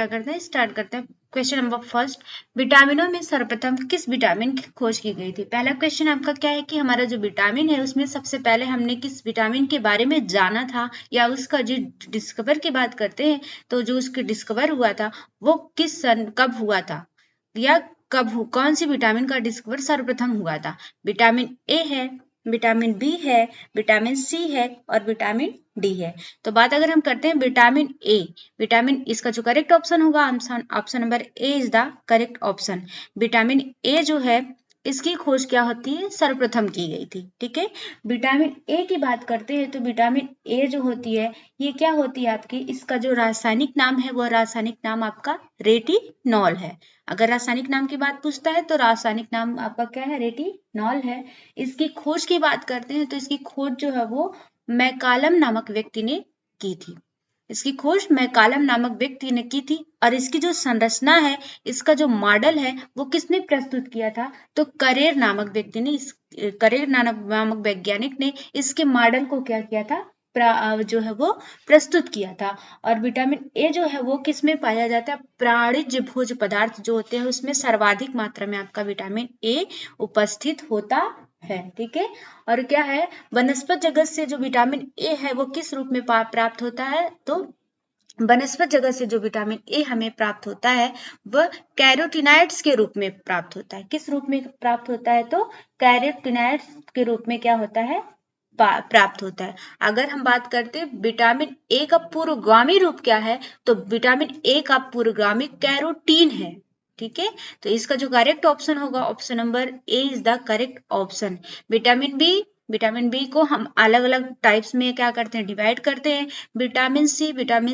क्या करते हैं, स्टार्ट करते हैं। क्वेश्चन नंबर फर्स्ट, विटामिनों में सर्वप्रथम किस विटामिन की खोज की गई थी? पहला क्वेश्चन आपका क्या है कि हमारा जो विटामिन है उसमें सबसे पहले हमने किस विटामिन के बारे में जाना था, या उसका जो डिस्कवर की बात करते हैं तो जो उसके डिस्कवर हुआ था वो किस सन कब हुआ था, या कौन सी विटामिन का डिस्कवर सर्वप्रथम हुआ था? विटामिन ए है, विटामिन बी है, विटामिन सी है और विटामिन डी है। तो बात अगर हम करते हैं विटामिन ए, विटामिन इसका जो करेक्ट ऑप्शन होगा, option number A is the correct option. Vitamin A जो है इसकी खोज क्या होती है, सर्वप्रथम की गई थी। ठीक है, विटामिन ए की बात करते हैं तो विटामिन ए जो होती है ये क्या होती है आपकी, इसका जो रासायनिक नाम है वो रासायनिक नाम आपका रेटिनॉल है। अगर रासायनिक नाम की बात पूछता है तो रासायनिक नाम आपका क्या है, रेटिनॉल है। इसकी खोज की बात करते हैं तो इसकी खोज जो है वो मैकालम नामक व्यक्ति ने की थी। इसकी खोज मैकालम नामक व्यक्ति ने की थी। और इसकी जो संरचना है, इसका जो मॉडल है वो किसने प्रस्तुत किया था, तो करेर नामक व्यक्ति ने, इस करेर नामक वैज्ञानिक ने इसके मॉडल को क्या किया था, जो है वो प्रस्तुत किया था। और विटामिन ए जो है वो किसमें पाया जाता है, प्राणिज भोज्य पदार्थ जो होते हैं उसमें सर्वाधिक मात्रा में आपका विटामिन ए उपस्थित होता है। ठीक है, और क्या है, वनस्पत जगत से जो विटामिन ए है वो किस रूप में प्राप्त होता है, तो वनस्पत जगत से जो विटामिन ए हमें प्राप्त होता है वह कैरोटीनॉइड्स के रूप में प्राप्त होता है। किस रूप में प्राप्त होता है, तो कैरोटीनॉइड्स के रूप में क्या होता है, प्राप्त होता है। अगर हम बात करते हैं विटामिन ए का पूर्वगामी रूप क्या है, तो विटामिन ए का पूर्वगामी कैरोटीन है। ठीक है, तो इसका जो करेक्ट ऑप्शन होगा, option number A is the correct option. Vitamin B को हम अलग अलग टाइप्स में क्या करते हैं, डिवाइड करते हैं। विटामिन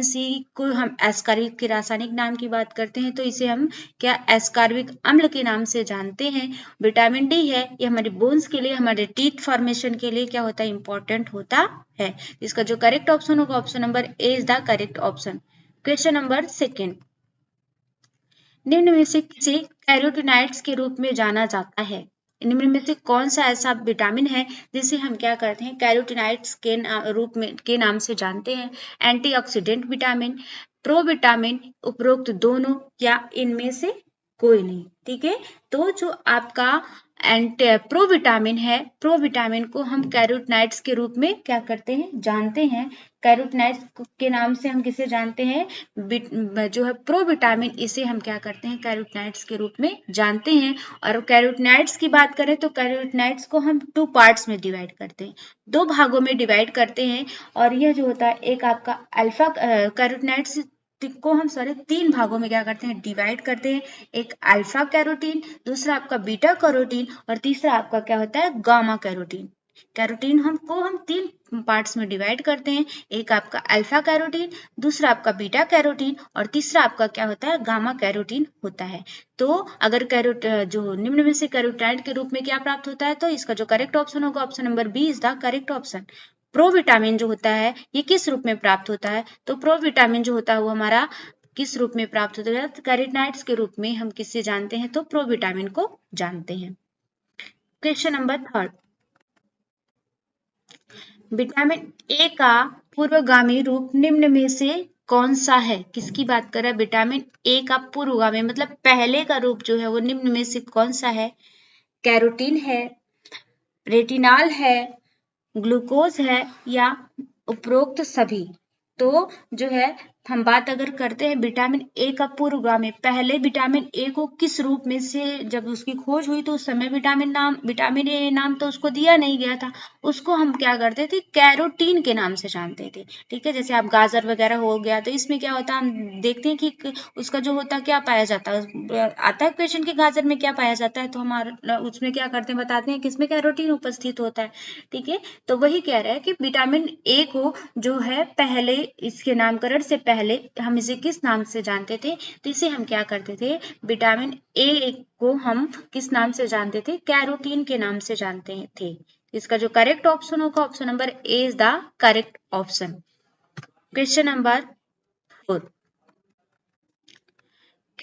सी को हम एस्कॉर्बिक के रासायनिक नाम की बात करते हैं तो इसे हम क्या, एस्कॉर्बिक अम्ल के नाम से जानते हैं। विटामिन डी है, ये हमारे बोन्स के लिए, हमारे टीथ फॉर्मेशन के लिए क्या होता है, इंपॉर्टेंट होता है। इसका जो करेक्ट ऑप्शन होगा, option number A is the correct option. Question number second, निम्न में से किसे कैरोटीनॉइड्स के रूप में जाना जाता है? निम्न में से कौन सा ऐसा विटामिन है जिसे हम क्या करते हैं, कैरोटीनॉइड्स के रूप में के नाम से जानते हैं? एंटीऑक्सीडेंट विटामिन, प्रो विटामिन, उपरोक्त दोनों, या इनमें से कोई नहीं। ठीक है, तो जो आपका प्रो विटामिन है, प्रो विटामिन को हम कैरोटीनॉइड्स के रूप में क्या करते हैं, जानते हैं। कैरोटीनॉइड्स के नाम से हम किसे जानते हैं, जो है प्रो विटामिन, इसे हम क्या करते हैं, कैरोटीनॉइड्स के रूप में जानते हैं। और कैरोटीनॉइड्स की बात करें तो कैरोटीनॉइड्स को हम 2 पार्ट्स में डिवाइड करते हैं, 2 भागों में डिवाइड करते हैं। और यह जो होता है, एक आपका अल्फा कैरोटीनॉइड्स को हम 3 भागों में क्या करते हैं, डिवाइड करते हैं। एक अल्फा कैरोटीन, दूसरा आपका बीटा कैरोटीन और तीसरा आपका क्या होता है, गामा कैरोटीन। कैरोटीन हम 3 पार्ट्स में डिवाइड करते हैं, एक आपका अल्फा कैरोटीन, दूसरा आपका बीटा कैरोटीन और तीसरा आपका क्या होता है, गामा कैरोटीन होता है। तो अगर जो निम्न में से कैरोटीनॉइड के रूप में क्या प्राप्त होता है, तो इसका जो करेक्ट ऑप्शन होगा, option number B is the correct option. Pro vitamin जो होता है ये किस रूप में प्राप्त होता है, तो प्रो विटामिन जो होता है वो हमारा किस रूप में प्राप्त होता है, कैरोटीनॉइड्स के रूप में हम किससे जानते हैं, तो प्रो विटामिन को जानते हैं। Question number third, vitamin A का पूर्वगामी रूप निम्न में से कौन सा है? किसकी बात कर रहा है, विटामिन ए का पूर्वगामी मतलब पहले का रूप जो है वो निम्न में से कौन सा है? कैरोटीन है, रेटिनॉल है, ग्लूकोज है, या उपरोक्त सभी? तो जो है हम बात अगर करते हैं विटामिन ए का पूर्वगामी, पहले विटामिन ए को किस रूप में से जब उसकी खोज हुई तो उस समय विटामिन ए नाम तो उसको दिया नहीं गया था, उसको हम क्या करते थे, कैरोटीन के नाम से जानते थे। ठीक है, जैसे आप गाजर वगैरह हो गया तो इसमें क्या होता है, हम देखते हैं कि उसका जो होता क्या पाया जाता है, आता है क्वेश्चन कि गाजर में क्या पाया जाता है, तो हमारा उसमें क्या करते हैं, बताते हैं किसमें कैरोटीन उपस्थित होता है। ठीक है, तो वही कह रहा है कि विटामिन ए को जो है पहले, इसके नामकरण से पहले हम इसे किस नाम से जानते थे, तो इसे हम क्या करते थे, विटामिन ए को हम किस नाम से जानते थे, कैरोटीन के नाम से जानते थे। इसका जो करेक्ट ऑप्शन होगा, option number A is the correct option. Question number 4,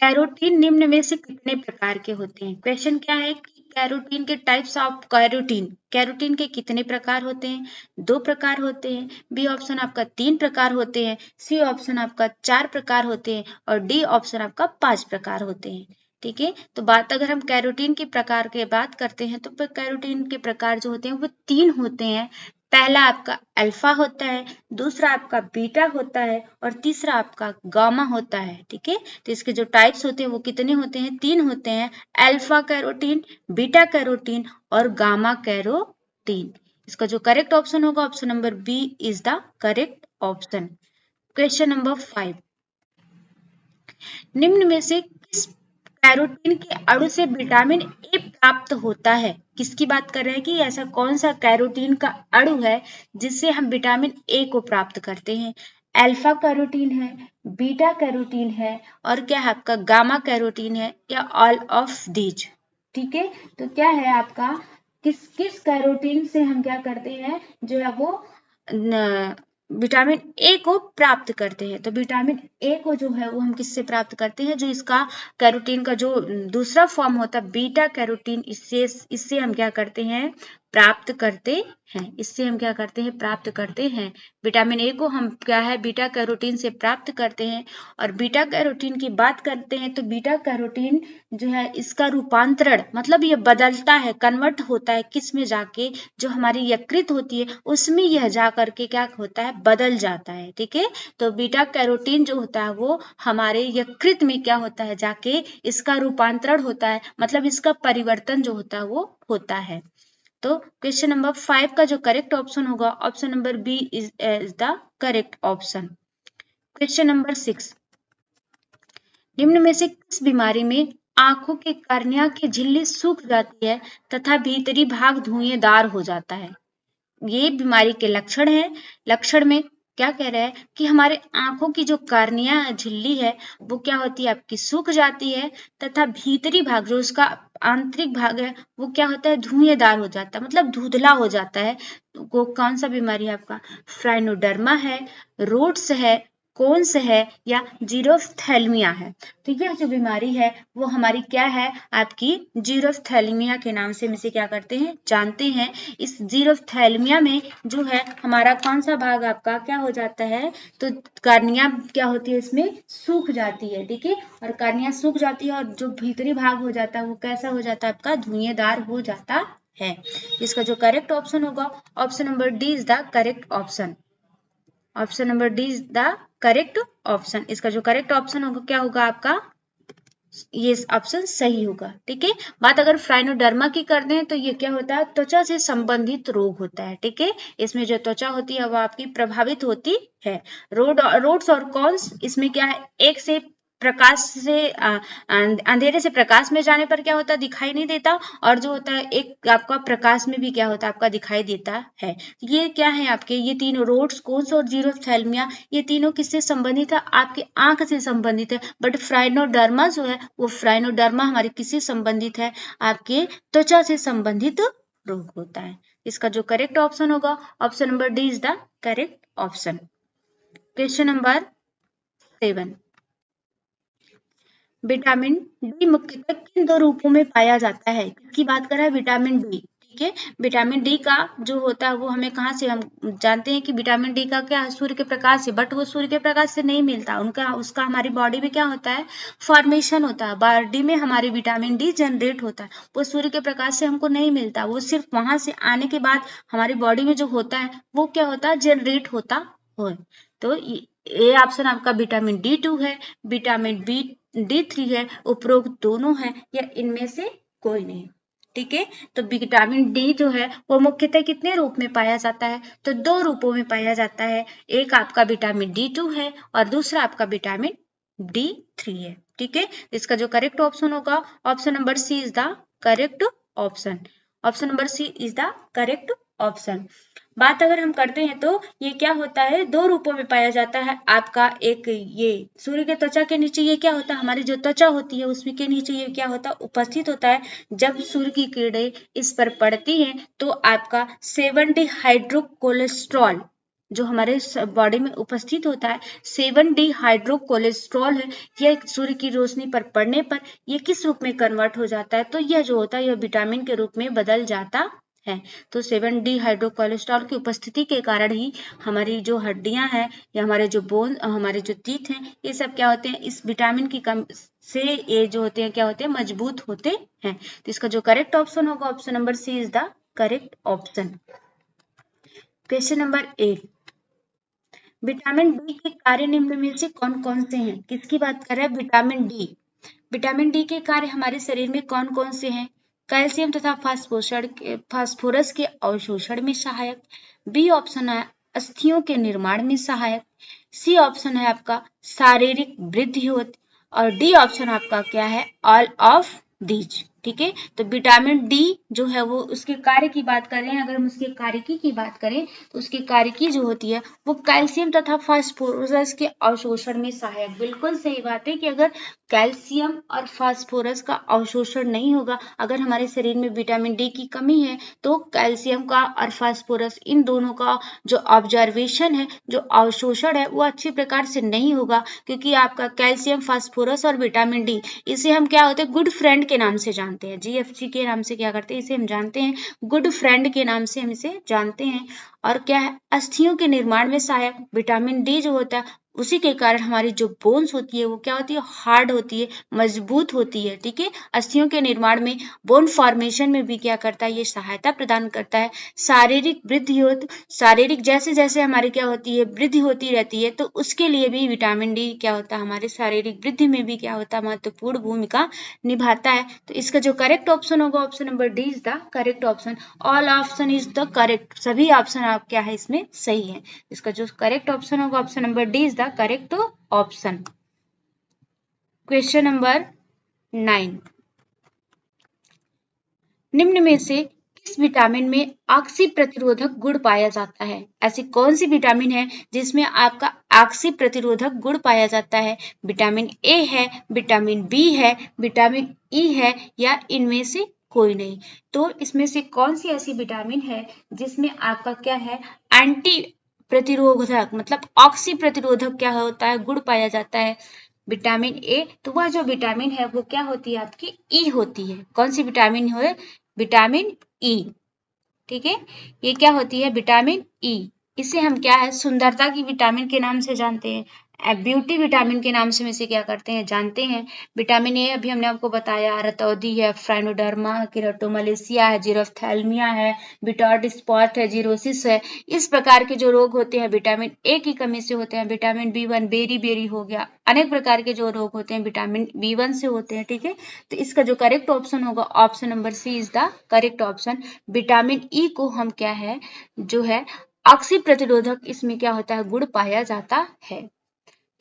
carotene निम्न में से कितने प्रकार के होते हैं? क्वेश्चन क्या है कि कैरोटीन के टाइप्स ऑफ कैरोटीन, कैरोटीन के कितने प्रकार होते हैं? 2 प्रकार होते हैं। बी ऑप्शन आपका 3 प्रकार होते हैं, सी ऑप्शन आपका 4 प्रकार होते हैं और डी ऑप्शन आपका 5 प्रकार होते हैं। ठीक है, तो बात अगर हम कैरोटीन के प्रकार की बात करते हैं तो कैरोटीन के प्रकार जो होते हैं वो 3 होते हैं। पहला आपका अल्फा होता है, दूसरा आपका बीटा होता है और तीसरा आपका गामा होता है। ठीक है, तो इसके जो टाइप्स होते हैं वो कितने होते हैं? 3 होते हैं, अल्फा कैरोटीन, बीटा कैरोटीन और गामा कैरोटीन। इसका जो करेक्ट ऑप्शन होगा option number B is the correct option. Question number 5, निम्न में से किस कैरोटीन के अणु से विटामिन ए प्राप्त होता है? किसकी बात कर रहे हैं कि ऐसा कौन सा कैरोटीन का अणु है जिससे हम विटामिन ए को प्राप्त करते हैं? अल्फा कैरोटीन है, बीटा कैरोटीन है और क्या है आपका गामा कैरोटीन है या ऑल ऑफ दीज? ठीक है, तो क्या है आपका किस किस कैरोटीन से हम क्या करते हैं जो है वो विटामिन ए को प्राप्त करते हैं? तो विटामिन ए को जो है वो हम किससे प्राप्त करते हैं? जो इसका कैरोटीन का जो दूसरा फॉर्म होता है बीटा कैरोटीन, इससे हम क्या करते हैं? प्राप्त करते हैं। इससे हम क्या करते हैं? प्राप्त करते हैं। विटामिन ए को हम क्या है बीटा कैरोटीन से प्राप्त करते हैं। और बीटा कैरोटीन की बात करते हैं तो बीटा कैरोटीन जो है इसका रूपांतरण मतलब ये बदलता है, कन्वर्ट होता है किस में जाके? जो हमारी यकृत होती है उसमें यह जा करके क्या होता है? बदल जाता है। ठीक है, तो बीटा कैरोटीन जो होता है वो हमारे यकृत में क्या होता है? जाके इसका रूपांतरण होता है, मतलब इसका परिवर्तन जो होता है वो होता है। तो क्वेश्चन नंबर 5 का जो करेक्ट ऑप्शन होगा option number B is the correct option. Question number 6, निम्न में से किस बीमारी में आंखों के कार्निया की झिल्ली सूख जाती है तथा भीतरी भाग धुएंदार हो जाता है? ये बीमारी के लक्षण है। लक्षण में क्या कह रहा है कि हमारे आंखों की जो कार्निया झिल्ली है वो क्या होती है? आपकी सूख जाती है तथा भीतरी भाग जो उसका आंतरिक भाग है वो क्या होता है? धुएंदार हो जाता है, मतलब धुंधला हो जाता है। वो कौन सा बीमारी है आपका? फ्राइनोडर्मा है, रोड्स है, कोन्स है या जीरोफ्थैल्मिया है? तो यह जो बीमारी है वो हमारी क्या है? आपकी जीरोफ्थैल्मिया के नाम से हम इसे क्या करते हैं? जानते हैं। इस जीरोफ्थैल्मिया में जो है हमारा कौन सा भाग आपका क्या हो जाता है? तो कार्निया क्या होती है? इसमें सूख जाती है। ठीक है, और कार्निया सूख जाती है और जो भीतरी भाग हो जाता है वो कैसा हो जाता है? आपका धुएंदार हो जाता है। इसका जो करेक्ट ऑप्शन होगा option number D is the correct option. Option number D is the correct option. इसका जो करेक्ट ऑप्शन होगा क्या होगा आपका? ये ऑप्शन सही होगा। ठीक है, बात अगर फ्राइनोडर्मा की करते हैं तो ये क्या होता है? त्वचा से संबंधित रोग होता है। ठीक है, इसमें जो त्वचा होती है वो आपकी प्रभावित होती है। रोड्स और कॉन्स इसमें क्या है? एक से प्रकाश से अंधेरे से प्रकाश में जाने पर क्या होता है? दिखाई नहीं देता, और जो होता है एक आपका प्रकाश में भी क्या होता है? आपका दिखाई देता है। ये क्या है आपके? ये तीनों रोड्स, कोन्स और जीरोफ्थैल्मिया ये तीनों किससे संबंधित है? आपके आंख से संबंधित है। बट फ्राइनोडर्मा जो है वो फ्राइनोडर्मा हमारे किससे संबंधित है? आपके त्वचा से संबंधित रोग होता है। इसका जो करेक्ट ऑप्शन होगा option number D is the correct option. Question number 7, vitamin D मुख्यतः किन 2 रूपों में पाया जाता है? किसकी बात कर रहा है? Vitamin D. ठीक है, विटामिन डी का जो होता है वो हमें कहाँ से? हम जानते हैं कि विटामिन डी का क्या है? सूर्य के प्रकाश से, बट वो सूर्य के प्रकाश से नहीं मिलता, उसका हमारी बॉडी में क्या होता है? फॉर्मेशन होता है। बॉडी में हमारी विटामिन डी जनरेट होता है, वो सूर्य के प्रकाश से हमको नहीं मिलता, वो सिर्फ वहां से आने के बाद हमारी बॉडी में जो होता है वो क्या होता है? जनरेट होता है। तो ये ऑप्शन आपका विटामिन D2 है, विटामिन D3 है, उपरोक्त दोनों है या इनमें से कोई नहीं? ठीक है, तो विटामिन डी जो है वो मुख्यतः कितने रूप में पाया जाता है? तो 2 रूपों में पाया जाता है। एक आपका विटामिन D2 है और दूसरा आपका विटामिन D3 है। ठीक है, इसका जो करेक्ट ऑप्शन होगा option number C is the correct option. Option number C is the correct option. बात अगर हम करते हैं तो ये क्या होता है? 2 रूपों में पाया जाता है आपका। एक ये सूर्य के त्वचा के नीचे ये क्या होता है? हमारी जो त्वचा होती है उसमें के नीचे ये क्या होता है? उपस्थित होता है। जब सूर्य की किरणें इस पर पड़ती हैं तो आपका 7 डिहाइड्रो कोलेस्ट्रॉल जो हमारे बॉडी में उपस्थित होता है 7D हाइड्रोकोलेस्ट्रॉल है, यह सूर्य की रोशनी पर पड़ने पर यह किस रूप में कन्वर्ट हो जाता है, तो यह जो होता है यह विटामिन के रूप में बदल जाता है। तो 7D हाइड्रोकोलेस्ट्रॉल की उपस्थिति के कारण ही हमारी जो हड्डियां हैं या हमारे जो बोन, हमारे जो टीथ हैं, ये सब क्या होते हैं, इस विटामिन की कम से ये जो होते हैं क्या होते हैं, मजबूत होते हैं। तो इसका जो करेक्ट ऑप्शन होगा option number C is the correct option. Question number 8, vitamin D के कार्य निम्न में से कौन कौन से हैं? किसकी बात कर रहे हैं? Vitamin D. विटामिन डी के कार्य हमारे शरीर में कौन कौन से हैं? कैल्शियम तथा फास्फोरस के अवशोषण में सहायक। बी ऑप्शन है अस्थियों के निर्माण में सहायक। सी ऑप्शन है आपका शारीरिक वृद्धि होती, और डी ऑप्शन आपका क्या है? All of these. ठीक है, तो विटामिन डी जो है वो उसके कार्य की बात कर रहे हैं। अगर हम उसके कार्यकी की बात करें तो उसकी कार्यकी जो होती है वो कैल्शियम तथा फास्फोरस के अवशोषण में सहायक। बिल्कुल सही बात है कि अगर कैल्शियम और फास्फोरस का अवशोषण नहीं होगा, अगर हमारे शरीर में विटामिन डी की कमी है तो कैल्शियम का और फास्फोरस इन दोनों का जो ऑब्जर्वेशन है, जो अवशोषण है, वो अच्छी प्रकार से नहीं होगा। क्योंकि आपका कैल्शियम, फास्फोरस और विटामिन डी, इसे हम क्या होते हैं, गुड फ्रेंड के नाम से जानते हैं। GFG के नाम से क्या करते हैं, इसे हम जानते हैं गुड फ्रेंड के नाम से हम इसे जानते हैं। और क्या है, अस्थियों के निर्माण में सहायक। विटामिन डी जो होता है उसी के कारण हमारी जो बोन्स होती है वो क्या होती है, हार्ड होती है, मजबूत होती है। ठीक है, अस्थियों के निर्माण में, बोन फॉर्मेशन में भी क्या करता है, ये सहायता प्रदान करता है। शारीरिक वृद्धि हो, शारीरिक जैसे जैसे हमारी क्या होती है, वृद्धि होती रहती है, तो उसके लिए भी विटामिन डी क्या होता है, हमारे शारीरिक वृद्धि में भी क्या होता है, महत्वपूर्ण भूमिका निभाता है। तो इसका जो करेक्ट ऑप्शन होगा option number D is the correct option. All option is the correct, सभी ऑप्शन आप क्या है इसमें सही है। इसका जो करेक्ट ऑप्शन होगा option number D is the correct option. Question number 9, निम्न में से किस विटामिन में ऑक्सी प्रतिरोधक गुण पाया जाता है? ऐसी कौन सी विटामिन है जिसमें आपका ऑक्सी प्रतिरोधक गुण पाया जाता है? विटामिन ए है, विटामिन बी है, विटामिन ई है, या इनमें से कोई नहीं? तो इसमें से कौन सी ऐसी विटामिन है जिसमें आपका क्या है, एंटी प्रतिरोधक मतलब ऑक्सी प्रतिरोधक क्या होता है, गुण पाया जाता है? विटामिन ए, तो वह जो विटामिन है वो क्या होती है, आपकी ई होती है। कौन सी विटामिन है? Vitamin E. ठीक है, ये क्या होती है, विटामिन ई। इसे हम क्या है, सुंदरता की विटामिन के नाम से जानते हैं, ब्यूटी विटामिन के नाम से हम इसे क्या करते हैं, जानते हैं। विटामिन ए अभी हमने आपको बताया, रतौंधी है, फ्राइनोडर्मा, केराटोमलेशिया है, जीरोफ्थैल्मिया है, बिटॉर्ड स्पॉट है, जीरोसिस है। इस प्रकार के जो रोग होते हैं विटामिन ए की कमी से होते हैं। विटामिन B1 बेरी बेरी हो गया, अनेक प्रकार के जो रोग होते हैं विटामिन B1 से होते हैं। ठीक है, तो इसका जो करेक्ट ऑप्शन होगा option number C is the correct option. Vitamin E को हम क्या है, जो है ऑक्सी प्रतिरोधक, इसमें क्या होता है, गुण पाया जाता है।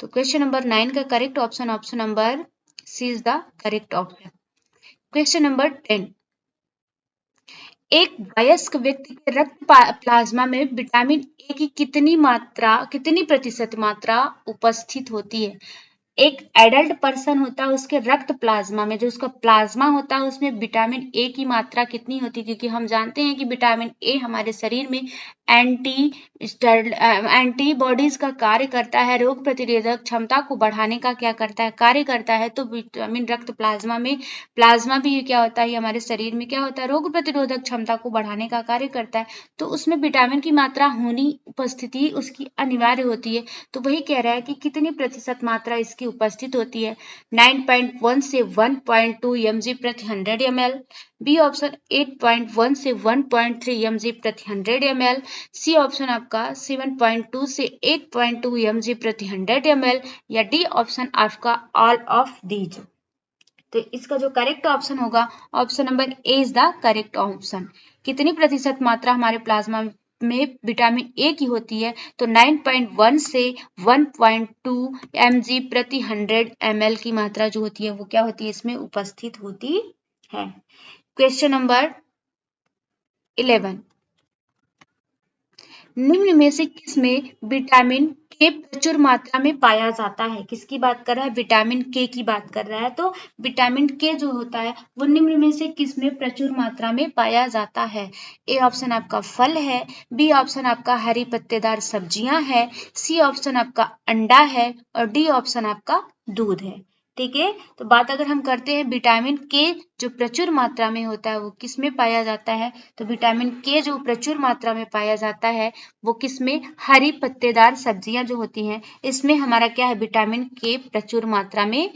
तो क्वेश्चन नंबर 9 का correct option option number C is the correct option. Question number 10, एक वयस्क व्यक्ति के रक्त प्लाज्मा में विटामिन ए की कितनी प्रतिशत मात्रा उपस्थित होती है? एक एडल्ट पर्सन होता है, उसके रक्त प्लाज्मा में, जो उसका प्लाज्मा होता है उसमें विटामिन ए की मात्रा कितनी होती है? क्योंकि हम जानते हैं कि विटामिन ए हमारे शरीर में एंटीबॉडीज का कार्य करता है, रोग प्रतिरोधक क्षमता को बढ़ाने का क्या करता है, कार्य करता है। तो विटामिन रक्त प्लाज्मा में, प्लाज्मा भी क्या होता है, हमारे शरीर में क्या होता है, रोग प्रतिरोधक क्षमता को बढ़ाने का कार्य करता है। तो उसमें विटामिन की मात्रा होनी, उपस्थिति उसकी अनिवार्य होती है। तो वही कह रहा है कि कितनी प्रतिशत मात्रा इसकी उपस्थित होती है? 9.1 से 1.2 mg प्रति 100 ml, बी ऑप्शन 8.1 से 1.3 mg प्रति 100 ml, सी ऑप्शन आपका 7.2 से 8.2 mg प्रति 100 ml, या डी ऑप्शन आपका ऑल ऑफ दीज। तो इसका जो करेक्ट ऑप्शन होगा option number A is the correct option. कितनी प्रतिशत मात्रा हमारे प्लाज्मा में विटामिन ए की होती है? तो 9.1 से 1.2 mg प्रति 100 ml की मात्रा जो होती है वो क्या होती है, इसमें उपस्थित होती है। क्वेश्चन नंबर 11, निम्न में से किसमें विटामिन के प्रचुर मात्रा में पाया जाता है। किसकी बात कर रहा है? विटामिन के की बात कर रहा है। तो विटामिन के जो होता है वो निम्न में से किस में प्रचुर मात्रा में पाया जाता है? ए ऑप्शन आपका फल है, बी ऑप्शन आपका हरी पत्तेदार सब्जियां है, सी ऑप्शन आपका अंडा है और डी ऑप्शन आपका दूध है। ठीक है, तो बात अगर हम करते हैं विटामिन के जो प्रचुर मात्रा में होता है वो किस में पाया जाता है? तो विटामिन के जो प्रचुर मात्रा में पाया जाता है वो किस में? हरी पत्तेदार सब्जियां जो होती हैं इसमें हमारा क्या है? विटामिन के प्रचुर मात्रा में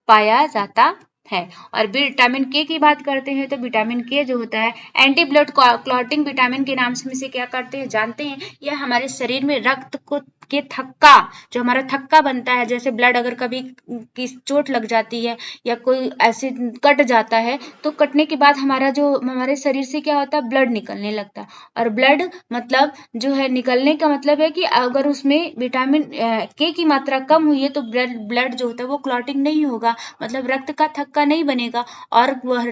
पाया जाता है। और विटामिन के की बात करते हैं तो विटामिन के जो होता है एंटी ब्लड क्लॉटिंग विटामिन के नाम से क्या करते हैं? जानते हैं, यह हमारे शरीर में रक्त को के थक्का, जो हमारा थक्का बनता है, जैसे ब्लड अगर कभी किस चोट लग जाती है या कोई ऐसे कट जाता है तो कटने के बाद हमारे शरीर से क्या होता है? ब्लड निकलने लगता है। और ब्लड मतलब जो है निकलने का मतलब है कि अगर उसमें विटामिन के की मात्रा कम हुई है तो ब्लड जो होता है वो क्लॉटिंग नहीं होगा, मतलब रक्त का थक्का नहीं बनेगा और वह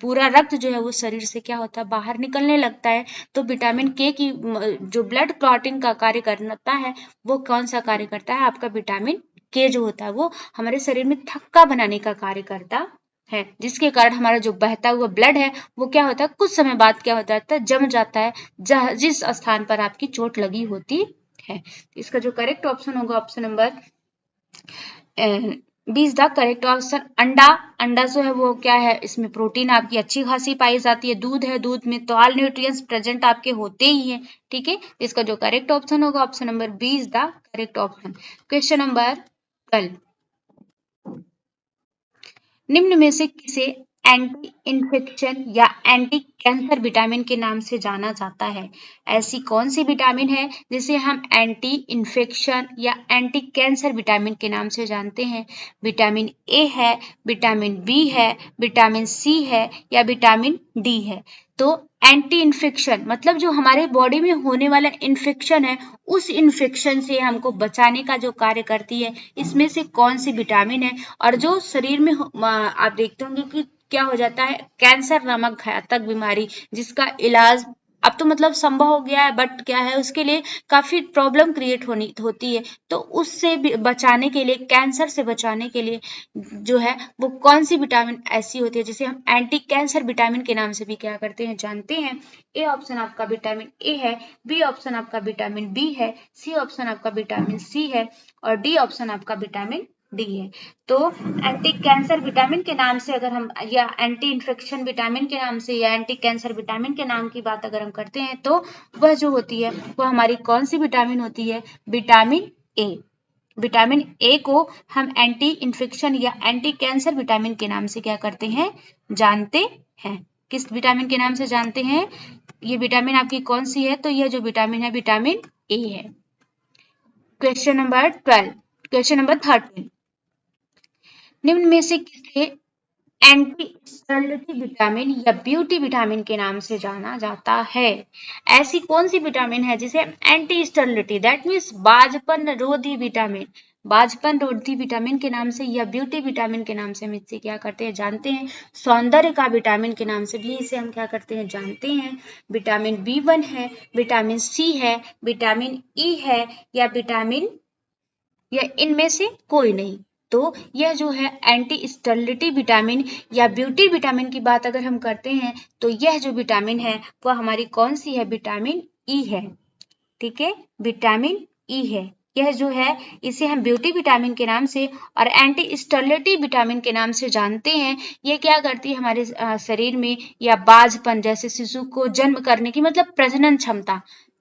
पूरा रक्त जो है वो शरीर से क्या होता है? बाहर निकलने लगता है। तो विटामिन के की जो ब्लड क्लॉटिंग का कार्य करता है वो कौन सा कार्य करता है? आपका विटामिन के जो होता है वो हमारे शरीर में थक्का बनाने का कार्य करता है, जिसके कारण हमारा जो बहता हुआ ब्लड है वो क्या होता है? कुछ समय बाद क्या होता है? जम जाता है जिस स्थान पर आपकी चोट लगी होती है। इसका जो करेक्ट ऑप्शन होगा option number B is the correct option. अंडा जो है वो क्या है? इसमें प्रोटीन आपकी अच्छी खासी पाई जाती है। दूध है, दूध में तो ऑल न्यूट्रिएंट्स प्रेजेंट आपके होते ही हैं। ठीक है, इसका जो करेक्ट ऑप्शन होगा option number B is the correct option. Question number 12, निम्न में से किसे एंटी इन्फेक्शन या एंटी कैंसर विटामिन के नाम से जाना जाता है? ऐसी कौन सी विटामिन है जिसे हम एंटी इन्फेक्शन या एंटी कैंसर विटामिन के नाम से जानते हैं? विटामिन ए है, विटामिन बी है, विटामिन सी है या विटामिन डी है? तो एंटी इन्फेक्शन मतलब जो हमारे बॉडी में होने वाला इन्फेक्शन है उस इन्फेक्शन से हमको बचाने का जो कार्य करती है, इसमें से कौन सी विटामिन है? और जो शरीर में आप देखते होंगे कि क्या हो जाता है? कैंसर नामक घातक बीमारी जिसका इलाज अब तो मतलब संभव हो गया है, बट क्या है उसके लिए काफी प्रॉब्लम क्रिएट होती है। तो उससे बचाने के लिए, कैंसर से बचाने के लिए जो है वो कौन सी विटामिन ऐसी होती है जिसे हम एंटी कैंसर विटामिन के नाम से भी क्या करते हैं? जानते हैं। ए ऑप्शन आपका विटामिन ए है, बी ऑप्शन आपका विटामिन बी है, सी ऑप्शन आपका विटामिन सी है और डी ऑप्शन आपका विटामिन डी है। तो एंटी कैंसर विटामिन के नाम से अगर हम या एंटी इन्फेक्शन विटामिन के नाम से या एंटी कैंसर विटामिन के नाम की बात अगर हम करते हैं तो वह जो होती है वो हमारी कौन सी विटामिन होती है? Vitamin A. विटामिन ए को हम एंटी इन्फेक्शन या एंटी कैंसर विटामिन के नाम से क्या करते हैं? जानते हैं। किस विटामिन के नाम से जानते हैं? ये विटामिन आपकी कौन सी है? तो यह जो विटामिन है विटामिन ए है। क्वेश्चन नंबर 12, क्वेश्चन नंबर 13, निम्न में से किसे एंटी स्टेरिलिटी विटामिन या ब्यूटी विटामिन के नाम से जाना जाता है? ऐसी कौन सी विटामिन है जिसे एंटी स्टेरिलिटी दैट मीन्स बाझपन रोधी विटामिन, बाझपन रोधी विटामिन के नाम से या ब्यूटी विटामिन के नाम से हम इसे क्या करते हैं? जानते हैं। सौंदर्य का विटामिन के नाम से भी इसे हम क्या करते हैं? जानते हैं। विटामिन B1 है, विटामिन सी है, विटामिन ई है या इनमें से कोई नहीं। तो यह जो है एंटी स्टेरिलिटी विटामिन या ब्यूटी विटामिन की बात अगर हम करते हैं तो यह जो विटामिन है वह हमारी कौन सी है? विटामिन ई है। ठीक है, विटामिन ई है। यह जो है इसे हम ब्यूटी विटामिन के नाम से और एंटी स्टेरिलिटी विटामिन के नाम से जानते हैं। ये क्या करती है? हमारे शरीर में या बाझपन जैसे शिशु को जन्म करने की मतलब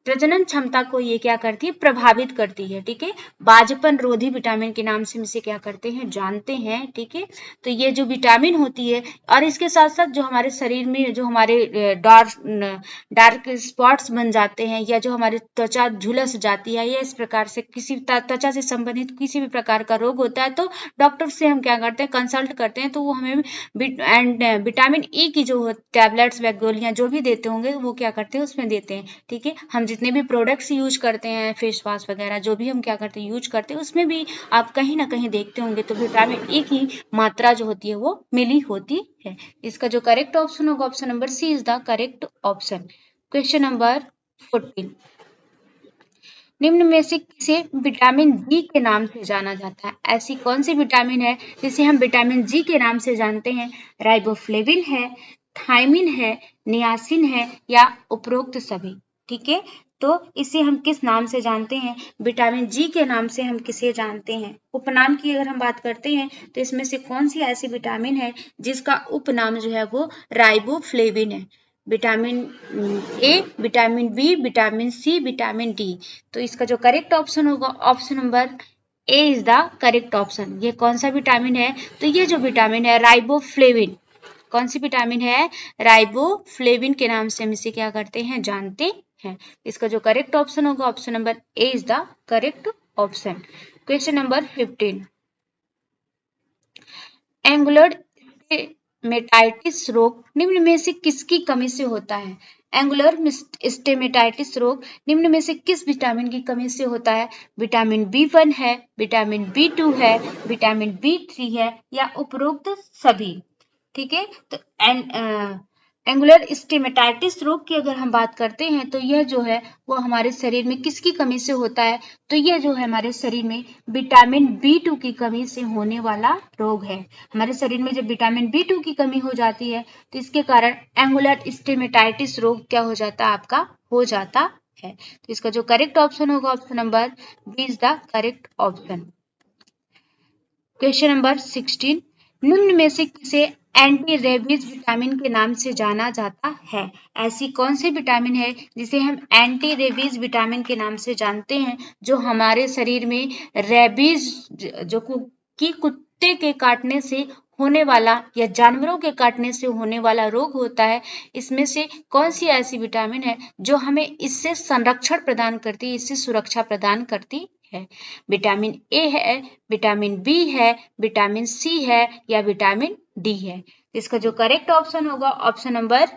प्रजनन क्षमता को ये क्या करती है? प्रभावित करती है। ठीक है, बाझपन रोधी विटामिन के नाम से हम इसे क्या करते हैं? जानते हैं। ठीक है, तो ये जो विटामिन होती है और इसके साथ साथ जो हमारे शरीर में जो हमारे डार्क स्पॉट्स बन जाते हैं या जो हमारी त्वचा झुलस जाती है या इस प्रकार से किसी त्वचा से संबंधित किसी भी प्रकार का रोग होता है तो डॉक्टर से हम क्या करते हैं? कंसल्ट करते हैं। तो वो हमें विटामिन ई की जो टैबलेट्स व गोलियां जो भी देते होंगे वो क्या करते हैं? उसमें देते हैं। ठीक है, हम जितने भी प्रोडक्ट्स यूज करते हैं, फेस वॉश वगैरह जो भी हम क्या करते हैं? यूज करते हैं, उसमें भी आप कहीं ना कहीं देखते होंगे तो विटामिन ई की मात्रा जो होती है वो मिली होती है। इसका जो करेक्ट ऑप्शन होगा option number C is the correct option. Question number 14, निम्न में से किसे विटामिन जी के नाम से जाना जाता है? ऐसी कौन सी विटामिन है जिसे हम विटामिन जी के नाम से जानते हैं? राइबोफ्लेविन है, थायमिन है, नियासिन है या उपरोक्त सभी? ठीक है, तो इसे हम किस नाम से जानते हैं? विटामिन जी के नाम से हम किसे जानते हैं? उपनाम की अगर हम बात करते हैं तो इसमें से कौन सी ऐसी विटामिन है जिसका उपनाम जो है वो राइबोफ्लेविन है? Vitamin A, vitamin B, vitamin C, vitamin D. तो इसका जो करेक्ट ऑप्शन होगा option number A is the correct option. ये कौन सा विटामिन है? तो ये जो विटामिन है राइबोफ्लेविन, कौन सी विटामिन है? राइबोफ्लेविन के नाम से हम इसे क्या करते हैं? जानते हैं। इसका जो करेक्ट ऑप्शन होगा option number A is the correct option. Question number 15, angular stomatitis रोग निम्न में से किसकी कमी से होता है? एंगुलर स्टेमेटाइटिस रोग निम्न में से किस विटामिन की कमी से होता है? विटामिन B1 है, विटामिन B2 है, विटामिन B3 है या उपरोक्त सभी? ठीक है, तो एंगुलर स्टेमेटाइटिस रोग की अगर हम बात करते हैं तो यह जो है वो हमारे शरीर में किसकी कमी से होता है? तो यह जो है हमारे शरीर में विटामिन B2 की कमी से होने वाला रोग है। हमारे शरीर में जब विटामिन B2 की कमी हो जाती है तो इसके कारण एंगुलर स्टेमेटाइटिस रोग क्या हो जाता है? आपका हो जाता है। तो इसका जो करेक्ट ऑप्शन होगा option number B is the correct option. Question number 16, निम्न में से किसे एंटी रेबीज विटामिन के नाम से जाना जाता है? ऐसी कौन सी विटामिन है जिसे हम एंटी रेबीज विटामिन के नाम से जानते हैं, जो हमारे शरीर में रेबीज जो कि कुत्ते के काटने से होने वाला या जानवरों के काटने से होने वाला रोग होता है, इसमें से कौन सी ऐसी विटामिन है जो हमें इससे संरक्षण प्रदान करती है, इससे सुरक्षा प्रदान करती है? विटामिन ए है, विटामिन बी है, विटामिन सी है या विटामिन डी है? इसका जो करेक्ट ऑप्शन होगा ऑप्शन नंबर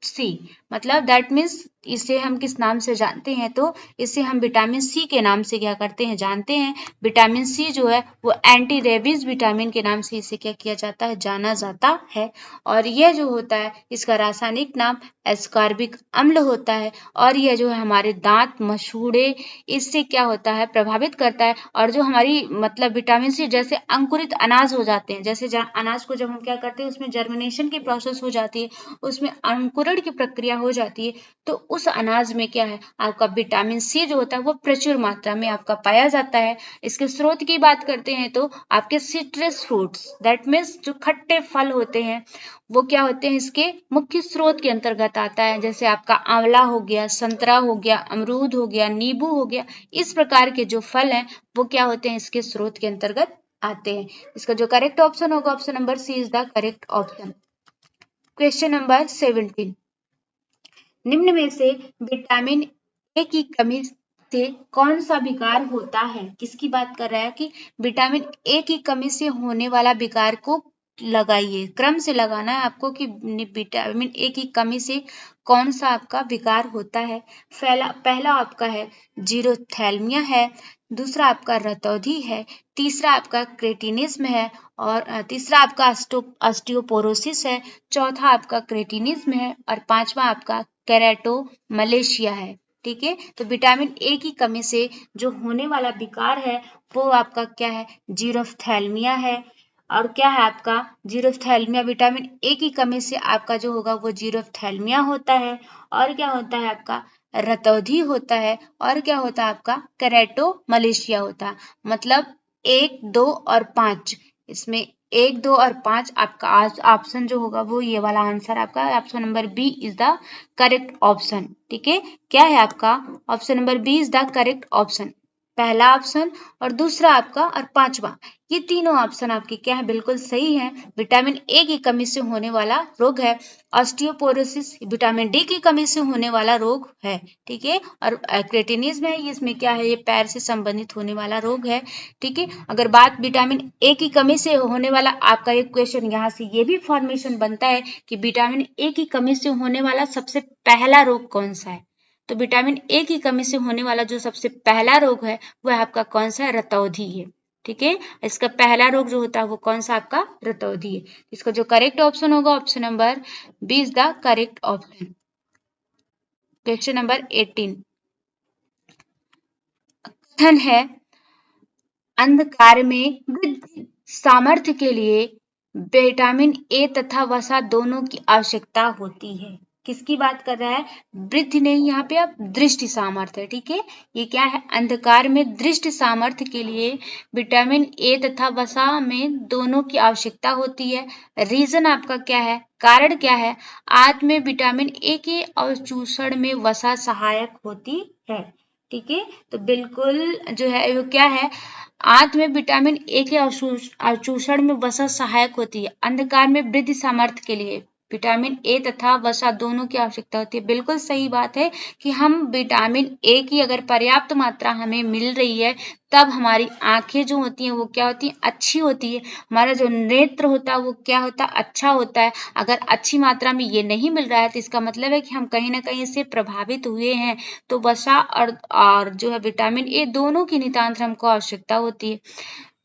सी। मतलब दैट मीन्स इसे हम किस नाम से जानते हैं? तो इसे हम विटामिन सी के नाम से क्या करते हैं? जानते हैं। विटामिन सी जो है वो एंटी रेबीज विटामिन के नाम से इसे क्या किया जाता है? जाना जाता है। और यह जो होता है इसका रासायनिक नाम एस्कॉर्बिक अम्ल होता है और यह जो है हमारे दांत, मसूड़े इससे क्या होता है? प्रभावित करता है। और जो हमारी मतलब विटामिन सी जैसे अंकुरित अनाज हो जाते हैं, जैसे अनाज को जब हम क्या करते हैं उसमें जर्मिनेशन की प्रोसेस हो जाती है, उसमें अंकुरण की प्रक्रिया हो जाती है, तो उस अनाज में क्या है? आपका विटामिन सी जो होता है वो प्रचुर मात्रा में आपका पाया जाता है। इसके स्रोत की बात करते हैं तो आपके सिट्रस फ्रूट्स, दैट मीन्स जो खट्टे फल होते हैं वो क्या होते हैं? इसके मुख्य स्रोत के अंतर्गत आता है। जैसे आपका आंवला हो गया, संतरा हो गया, अमरूद हो गया, नींबू हो गया, इस प्रकार के जो फल हैं वो क्या होते हैं? इसके स्रोत के अंतर्गत आते हैं। इसका जो करेक्ट ऑप्शन होगा option number C is the correct option. Question number 17, निम्न में से विटामिन ए की कमी से कौन सा विकार होता है? किसकी बात कर रहा है कि विटामिन ए की कमी से होने वाला विकार को लगाइए, क्रम से लगाना है आपको कि विटामिन ए की कमी से कौन सा आपका विकार होता है। पहला आपका है जीरोथैल्मिया है, दूसरा आपका रतौंधी है, तीसरा आपका क्रेटिनिज्म है और तीसरा आपका ऑस्टियोपोरोसिस है, चौथा आपका क्रेटिनिज्म है और पांचवा आपका केराटोमलेशिया है। ठीक है, तो विटामिन ए की कमी से जो होने वाला विकार है वो आपका क्या है? जीरोथैल्मिया है। और क्या है आपका? जीरोथैल्मिया। विटामिन ए की कमी से आपका जो होगा वो जीरोथैल्मिया होता है। और क्या होता है आपका? रतौंधी होता है। और क्या होता है आपका? केराटोमलेशिया होता है। मतलब 1, 2 और 5, इसमें 1, 2 और 5 आपका ऑप्शन जो होगा वो ये वाला आंसर आपका option number B is the correct option. ठीक है, क्या है आपका? Option number B is the correct option. पहला ऑप्शन और दूसरा आपका और पांचवा, ये तीनों ऑप्शन आपके क्या है? बिल्कुल सही है। विटामिन ए की कमी से होने वाला रोग है। ऑस्टियोपोरोसिस विटामिन डी की कमी से होने वाला रोग है। ठीक है, और क्रेटिनिज्म है, इसमें क्या है? ये पैर से संबंधित होने वाला रोग है। ठीक है, अगर बात विटामिन ए की कमी से होने वाला आपका एक क्वेश्चन यहाँ से ये भी फॉर्मेशन बनता है कि विटामिन ए की कमी से होने वाला सबसे पहला रोग कौन सा है? तो विटामिन ए की कमी से होने वाला जो सबसे पहला रोग है वह आपका कौन सा है? रतौंधी है। ठीक है, इसका पहला रोग जो होता है वो कौन सा? आपका रतौंधी है। इसका जो करेक्ट ऑप्शन होगा option number B is the correct option. Question number 18, कथन है अंधकार में वृद्धि सामर्थ्य के लिए विटामिन ए तथा वसा दोनों की आवश्यकता होती है। किसकी बात कर रहा है? वृद्धि नहीं, यहाँ पे अब दृष्टि सामर्थ्य। ठीक है, ये क्या है? अंधकार में दृष्टि सामर्थ्य के लिए विटामिन ए तथा वसा में दोनों की आवश्यकता होती है। रीजन आपका क्या है? कारण क्या है? आंत में विटामिन ए के अवशोषण में वसा सहायक होती है। ठीक है, तो बिल्कुल जो है वो क्या है? आंत में विटामिन ए के अवशोषण में वसा सहायक होती है। अंधकार में वृद्धि सामर्थ्य के लिए विटामिन ए तथा वसा दोनों की आवश्यकता होती है। बिल्कुल सही बात है कि हम विटामिन ए की अगर पर्याप्त मात्रा हमें मिल रही है तब हमारी आंखें जो होती हैं वो क्या होती हैं? अच्छी होती है। हमारा जो नेत्र होता है वो क्या होता है? अच्छा होता है। अगर अच्छी मात्रा में ये नहीं मिल रहा है तो इसका मतलब है कि हम कहीं ना कहीं इससे प्रभावित हुए हैं। तो वसा और जो है विटामिन ए दोनों की नितांत हमको आवश्यकता होती है।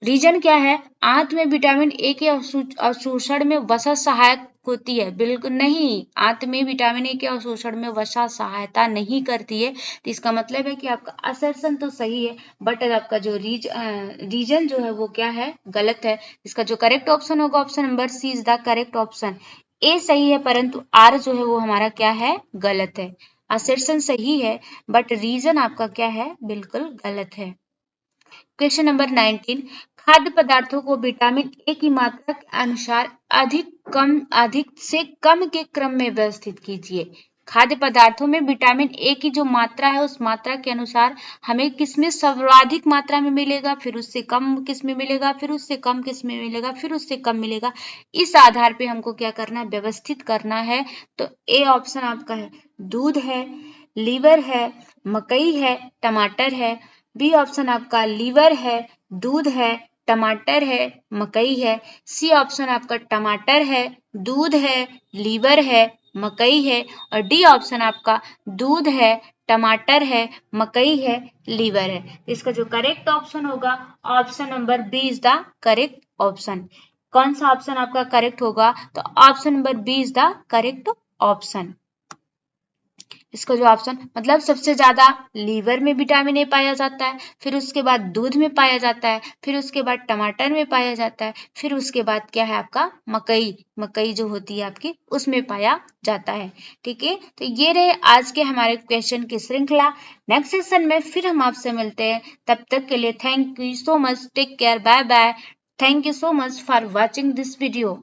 रीजन क्या है? आंत में विटामिन ए के अवशोषण में वसा सहायक होती है। बिल्कुल नहीं, आंत में विटामिन ए के अवशोषण में वसा सहायता नहीं करती है। तो इसका मतलब है कि आपका असर्शन तो सही है बट आपका जो रीजन जो है वो क्या है? गलत है। इसका जो करेक्ट ऑप्शन होगा option number C is the correct option. A सही है परंतु आर जो है वो हमारा क्या है? गलत है। असर्शन सही है बट रीजन आपका क्या है? बिल्कुल गलत है। क्वेश्चन नंबर 19, खाद्य पदार्थों को विटामिन ए की मात्रा के अनुसार अधिक से कम के क्रम में व्यवस्थित कीजिए। खाद्य पदार्थों में विटामिन ए की जो मात्रा है उस मात्रा के अनुसार हमें किसमें सर्वाधिक मात्रा में मिलेगा, फिर उससे कम किसमें मिलेगा, फिर उससे कम किसमें मिलेगा, फिर उससे कम मिलेगा। इस आधार पे हमको क्या करना है? व्यवस्थित करना है। तो ए ऑप्शन आपका है, दूध है, लीवर है, मकई है, टमाटर है। बी ऑप्शन आपका लीवर है, दूध है, टमाटर है, मकई है। सी ऑप्शन आपका टमाटर है, दूध है, लीवर है, मकई है। और डी ऑप्शन आपका दूध है, टमाटर है, मकई है, लीवर है। इसका जो करेक्ट ऑप्शन होगा option number B is the correct option. कौन सा ऑप्शन आपका करेक्ट होगा? तो option number B is the correct option. इसका जो ऑप्शन मतलब सबसे ज्यादा लीवर में विटामिन ए पाया जाता है, फिर उसके बाद दूध में पाया जाता है, फिर उसके बाद टमाटर में पाया जाता है, फिर उसके बाद क्या है आपका? मकई जो होती है आपकी उसमें पाया जाता है। ठीक है, तो ये रहे आज के हमारे क्वेश्चन की श्रृंखला। नेक्स्ट सेशन में फिर हम आपसे मिलते हैं। तब तक के लिए thank you so much, take care, bye bye. Thank you so much for watching this video.